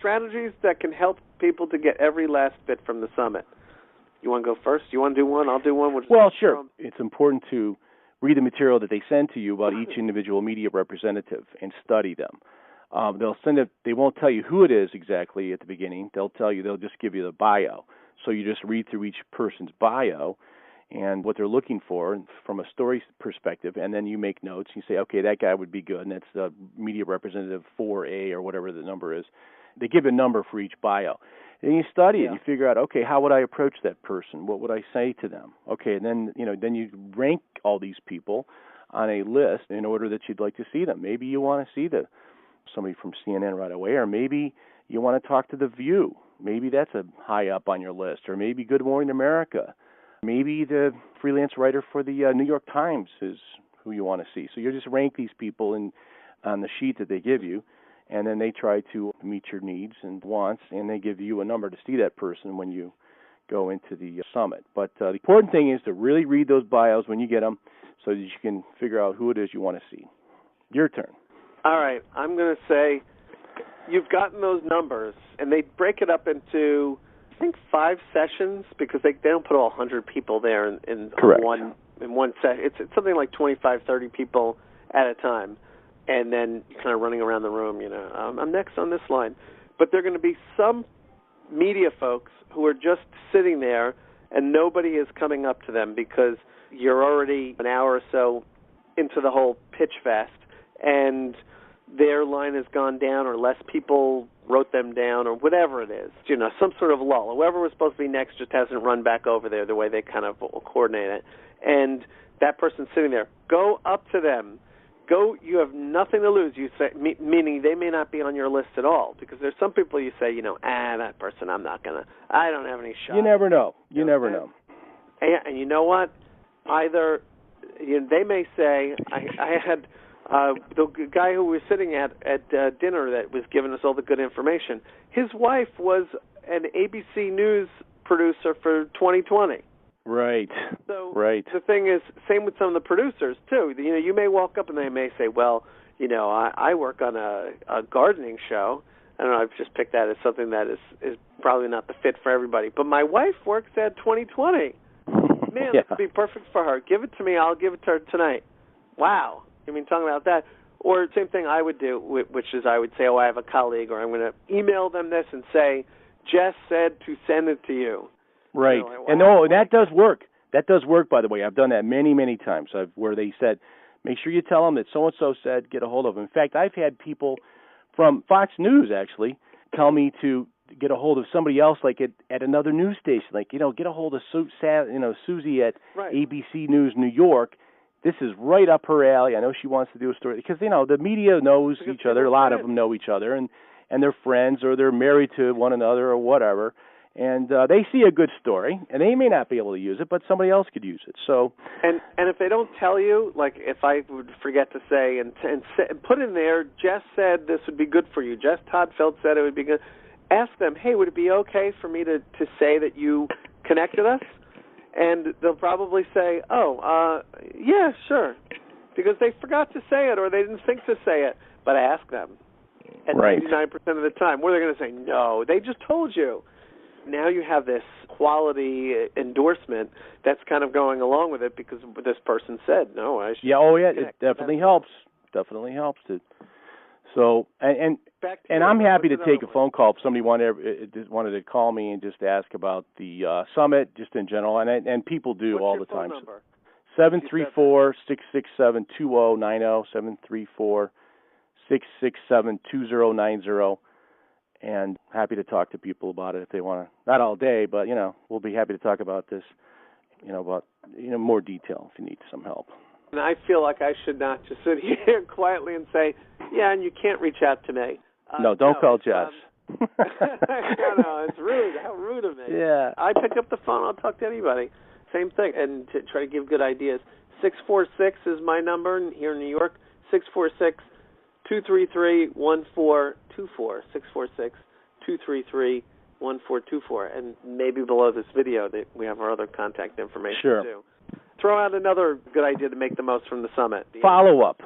strategies that can help people to get every last bit from the summit. You want to go first? You want to do one? I'll do one. Well, sure. It's important to read the material that they send to you about each individual media representative and study them. They'll send it. They won't tell you who it is exactly at the beginning. They'll just give you the bio. So you just read through each person's bio and what they're looking for from a story perspective, and then you make notes. You say, okay, that guy would be good, and that's the media representative 4A or whatever the number is. They give a number for each bio. And you study it. You figure out, okay, how would I approach that person? What would I say to them? Okay, and then you rank all these people on a list in order that you'd like to see them. Maybe you want to see somebody from CNN right away, or maybe you want to talk to The View. Maybe that's a high up on your list, or maybe Good Morning America. Maybe the freelance writer for the New York Times is who you want to see. So you just rank these people on the sheet that they give you, and then they try to meet your needs and wants, and they give you a number to see that person when you go into the summit. But the important thing is to really read those bios when you get them so that you can figure out who it is you want to see. Your turn. All right. I'm going to say you've gotten those numbers, and they break it up into, I think, 5 sessions because they don't put all 100 people there in one session. It's something like 25, 30 people at a time. And then kind of running around the room, I'm next on this line. But there are going to be some media folks who are just sitting there and nobody is coming up to them because you're already an hour or so into the whole pitch fest and their line has gone down or less people wrote them down or whatever it is. Some sort of lull. Whoever was supposed to be next just hasn't run back over there the way they kind of coordinate it. And that person's sitting there. Go up to them. You have nothing to lose. You say, meaning they may not be on your list at all, because there's some people you say, that person, I don't have any shot. You never know. You never know. And you know what? Either they may say, I had the guy who was sitting at dinner that was giving us all the good information. His wife was an ABC News producer for 2020. Right. So right. The thing is, same with some of the producers too. You may walk up and they may say, "Well, I work on a gardening show." I don't know. I've just picked that as something that is probably not the fit for everybody. But my wife works at 2020. Man, this would be perfect for her. Give it to me. I'll give it to her tonight. Wow. Talking about that. Or same thing I would do, which is I would say, I have a colleague, or I'm going to email them this and say, Jess said to send it to you. Right. And that does work. That does work, by the way. I've done that many, many times where they said, make sure you tell them that so-and-so said, get a hold of them. In fact, I've had people from Fox News, actually, tell me to get a hold of somebody else, like at another news station. Like, get a hold of Susie at ABC News New York. This is right up her alley. I know she wants to do a story. Because, the media knows each other. A lot of them know each other. And they're friends, or they're married to one another, or whatever. And they see a good story, and they may not be able to use it, but somebody else could use it. So, and if they don't tell you, like if I would forget to say and put in there, Jess said this would be good for you. Jess Todtfeld said it would be good. Ask them, hey, would it be okay for me to say that you connected us? And they'll probably say, yeah, sure, because they forgot to say it or they didn't think to say it. But ask them. And 99% of the time, what are they going to say? No, they just told you. Now you have this quality endorsement that's kind of going along with it because this person said, no, I should. Yeah, it definitely helps. Definitely helps. So, and I'm happy to take a phone call if somebody wanted to call me and just ask about the summit, just in general, and people do all the time. 734-667-2090, 734-667-2090. And happy to talk to people about it if they want to. Not all day, but, we'll be happy to talk about this, about more detail if you need some help. And I feel like I should not just sit here quietly and say, yeah, and you can't reach out to me. Don't call Jess. No, it's rude. How rude of me. Yeah. I pick up the phone. I'll talk to anybody. Same thing. And to try to give good ideas. 646 is my number here in New York. 646-233-1424. 646-233-1424. And maybe below this video that we have our other contact information too. Throw out another good idea to make the most from the summit. Follow up.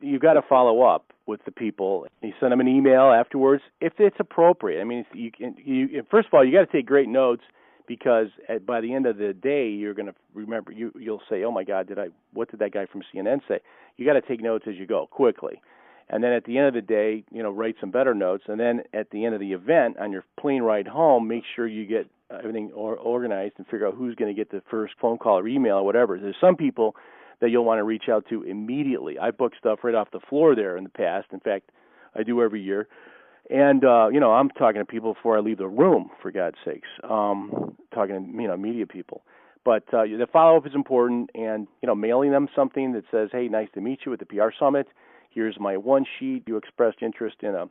You've got to follow up. with the people. You send them an email afterwards if it's appropriate. I mean, first of all, you got to take great notes, because by the end of the day, you're going to remember. You'll say, "Oh my God, what did that guy from CNN say?" You got to take notes as you go quickly, and then at the end of the day, write some better notes. And then at the end of the event, on your plane ride home, make sure you get everything organized and figure out who's going to get the first phone call or email or whatever. There's some people that you'll want to reach out to immediately. I book stuff right off the floor there in the past. In fact, I do every year. And, I'm talking to people before I leave the room, for God's sakes, talking to, media people. But the follow-up is important, and, mailing them something that says, hey, nice to meet you at the PR Summit. Here's my one sheet. You expressed interest in a,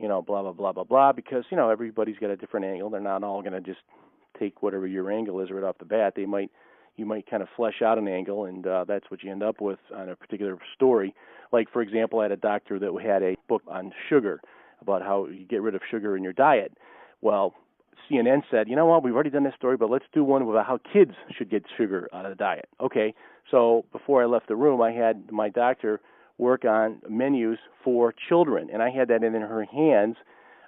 blah, blah, blah, blah, blah, because, everybody's got a different angle. They're not all going to just take whatever your angle is right off the bat. You might kind of flesh out an angle, and that's what you end up with on a particular story. Like, for example, I had a doctor that had a book on sugar, about how you get rid of sugar in your diet. Well, CNN said, you know what, we've already done this story, but let's do one about how kids should get sugar out of the diet. Okay, so before I left the room, I had my doctor work on menus for children, and I had that in her hands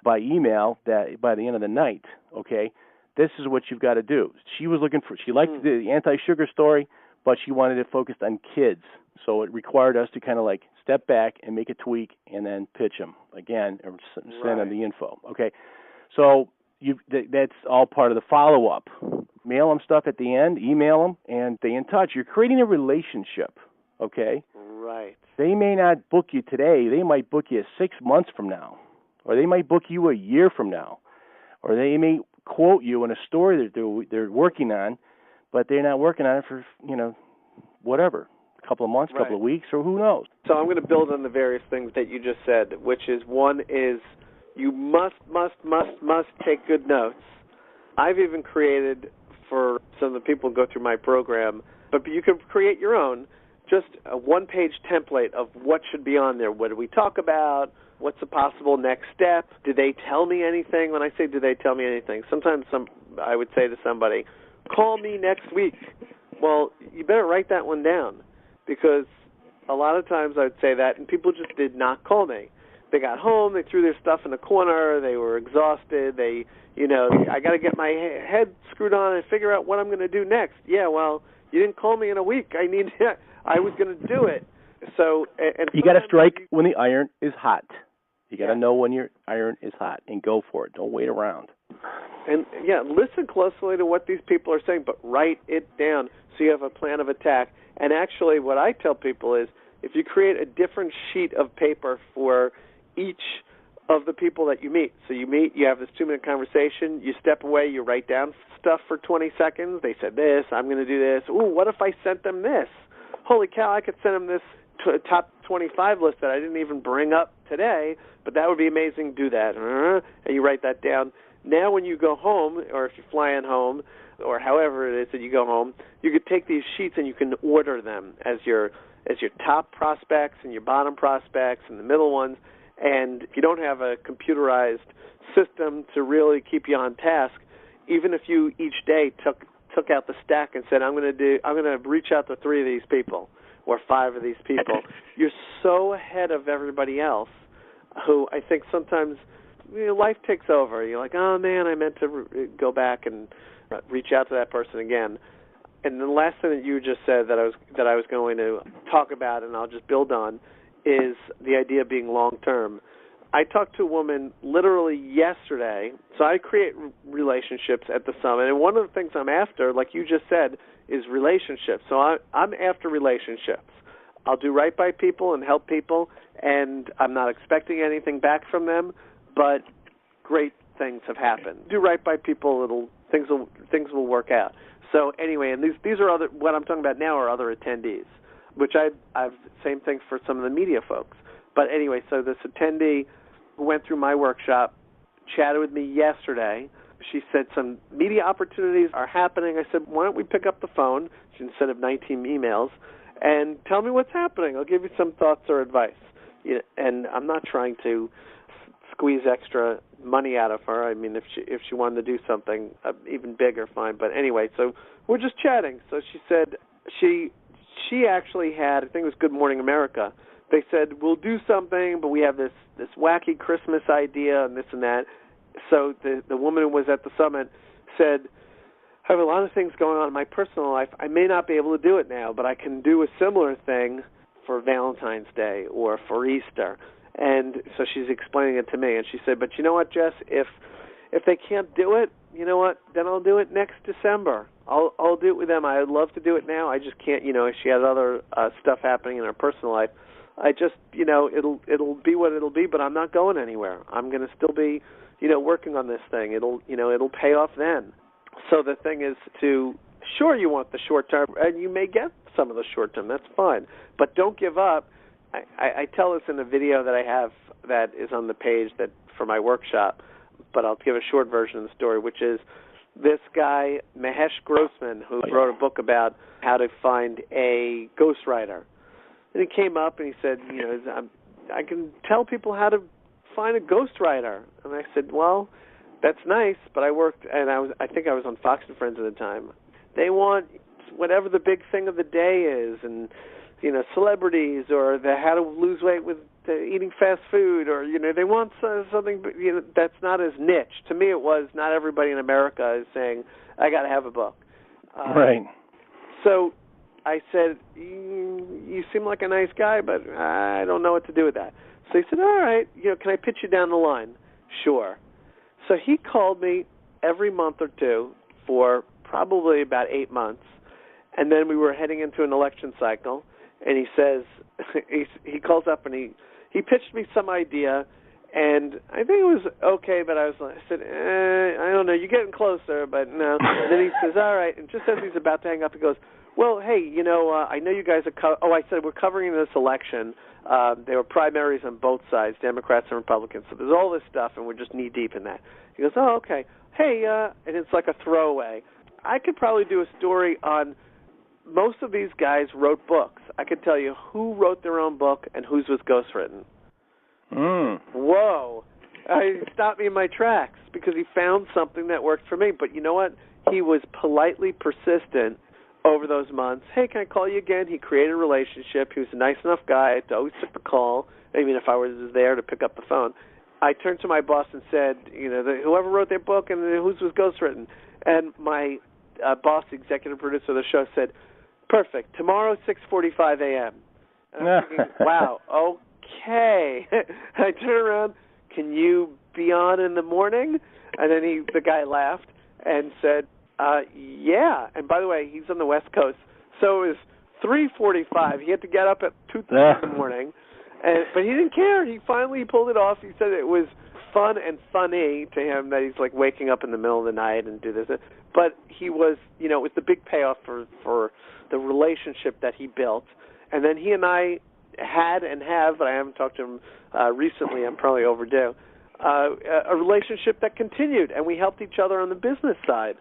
by email that by the end of the night. Okay, this is what you've got to do. She liked the anti-sugar story, but she wanted it focused on kids. So it required us to kind of like step back and make a tweak and then pitch them again or send them the info. Okay, so that's all part of the follow-up. Mail them stuff at the end, email them, and stay in touch. You're creating a relationship, okay? Right. They may not book you today. They might book you 6 months from now, or they might book you a year from now, or they may quote you in a story that they're working on, but they're not working on it for, whatever. Couple of months, couple of weeks, or who knows. So I'm going to build on the various things that you just said, which is, one is you must take good notes. I've even created for some of the people who go through my program, but you can create your own, just a one-page template of what should be on there. What do we talk about? What's the possible next step? Did they tell me anything? When I say, did they tell me anything, sometimes I would say to somebody, call me next week. Well, you better write that one down, because a lot of times I would say that, and people just did not call me. They got home, they threw their stuff in the corner, they were exhausted, I got to get my head screwed on and figure out what I'm going to do next. Yeah, well, you didn't call me in a week. I was going to do it. So, and you got to strike when the iron is hot. You got to know when your iron is hot and go for it. Don't wait around. And, listen closely to what these people are saying, but write it down so you have a plan of attack. And actually what I tell people is, if you create a different sheet of paper for each of the people that you meet. So you meet, you have this 2-minute conversation, you step away, you write down stuff for 20 seconds. They said this, I'm going to do this. Ooh, what if I sent them this? Holy cow, I could send them this top 25 list that I didn't even bring up today, but that would be amazing. Do that. And you write that down. Now when you go home, or if you're flying home, or however it is that you go home, you could take these sheets and you can order them as your top prospects and your bottom prospects and the middle ones. And if you don't have a computerized system to really keep you on task, even if you each day took out the stack and said, I'm going to reach out to 3 of these people or 5 of these people, you're so ahead of everybody else who I think sometimes life takes over. You're like, oh man, I meant to go back and reach out to that person again. And the last thing that you just said that I was going to talk about, and I'll just build on, is the idea of being long-term. I talked to a woman literally yesterday. So I create relationships at the summit, and one of the things I'm after, like you just said, is relationships. So I'm after relationships. I'll do right by people and help people, and I'm not expecting anything back from them, but great things have happened. Do right by people, things will work out. So anyway, and these are what I'm talking about now are other attendees, which I've same thing for some of the media folks. But anyway, so this attendee who went through my workshop chatted with me yesterday. She said some media opportunities are happening. I said, why don't we pick up the phone instead of 19 emails and tell me what's happening. I'll give you some thoughts or advice. And I'm not trying to squeeze extra money out of her. I mean, if she wanted to do something even bigger, fine. But anyway, so we're just chatting. So she said she actually had, I think it was Good Morning America, they said, we'll do something, but we have this wacky Christmas idea and this and that. So the woman who was at the summit said, I have a lot of things going on in my personal life. I may not be able to do it now, but I can do a similar thing for Valentine's Day or for Easter. And so she's explaining it to me, and she said, but you know what, Jess, if they can't do it, you know what, then I'll do it next December. I'll do it with them. I'd love to do it now. I just can't, she had other stuff happening in her personal life. I just, it'll be what it'll be, but I'm not going anywhere. I'm going to still be, working on this thing. It'll pay off then. So the thing is sure, you want the short term, and you may get some of the short term. That's fine. But don't give up. I tell this in a video that I have that is on the page that for my workshop, but I'll give a short version of the story, which is this guy, Mahesh Grossman, who wrote a book about how to find a ghostwriter. And he came up and he said, I can tell people how to find a ghostwriter. And I said, well, that's nice, but I worked, and I think I was on Fox and Friends at the time. They want whatever the big thing of the day is, and celebrities, or the how to lose weight with eating fast food, or they want something that's not as niche. To me, it was not everybody in America is saying I got to have a book. Right. So I said, you seem like a nice guy, but I don't know what to do with that. So he said, all right, can I pitch you down the line? Sure. So he called me every month or two for probably about 8 months, and then we were heading into an election cycle, and he says, he calls up and he pitched me some idea, and I think it was okay, but I said, I don't know, you're getting closer, but no. And then he says, all right, and just as he's about to hang up, he goes, well, hey, I know you guys are I said, we're covering this election. There were primaries on both sides, Democrats and Republicans, so there's all this stuff, and we're just knee-deep in that. He goes, oh, okay. Hey, and it's like a throwaway. I could probably do a story on most of these guys wrote books. I could tell you who wrote their own book and whose was ghostwritten. Whoa. He stopped me in my tracks because he found something that worked for me. But you know what? He was politely persistent over those months. Hey, can I call you again? He created a relationship. He was a nice enough guy to always took the call, even if I was there to pick up the phone. I turned to my boss and said, whoever wrote their book and whose was ghostwritten. And my boss, the executive producer of the show, said, perfect, tomorrow 6:45 a.m. And I'm thinking, wow, okay. I turn around, can you be on in the morning? And then the guy laughed and said, yeah. And by the way, he's on the West Coast, so it was 3:45. He had to get up at 2:30 in the morning, but he didn't care. He finally pulled it off. He said it was fun and funny to him that he's like waking up in the middle of the night and do this. But he was, it was the big payoff for the relationship that he built. And then he and I had and have, but I haven't talked to him recently, I'm probably overdue, a relationship that continued, and we helped each other on the business side,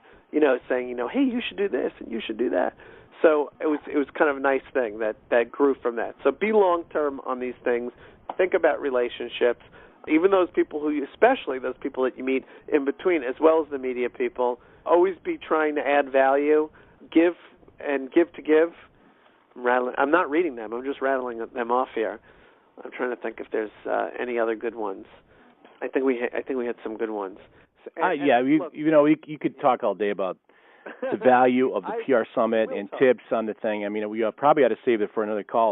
saying, hey, you should do this and you should do that. So it was kind of a nice thing that grew from that. So be long-term on these things. Think about relationships. Even those people especially those people that you meet in between, as well as the media people, always be trying to add value, give to give. I'm not reading them. I'm just rattling them off here. I'm trying to think if there's any other good ones. I think we had some good ones. You could talk all day about the value of the PR Summit and tips on the thing. I mean, we probably ought to save it for another call.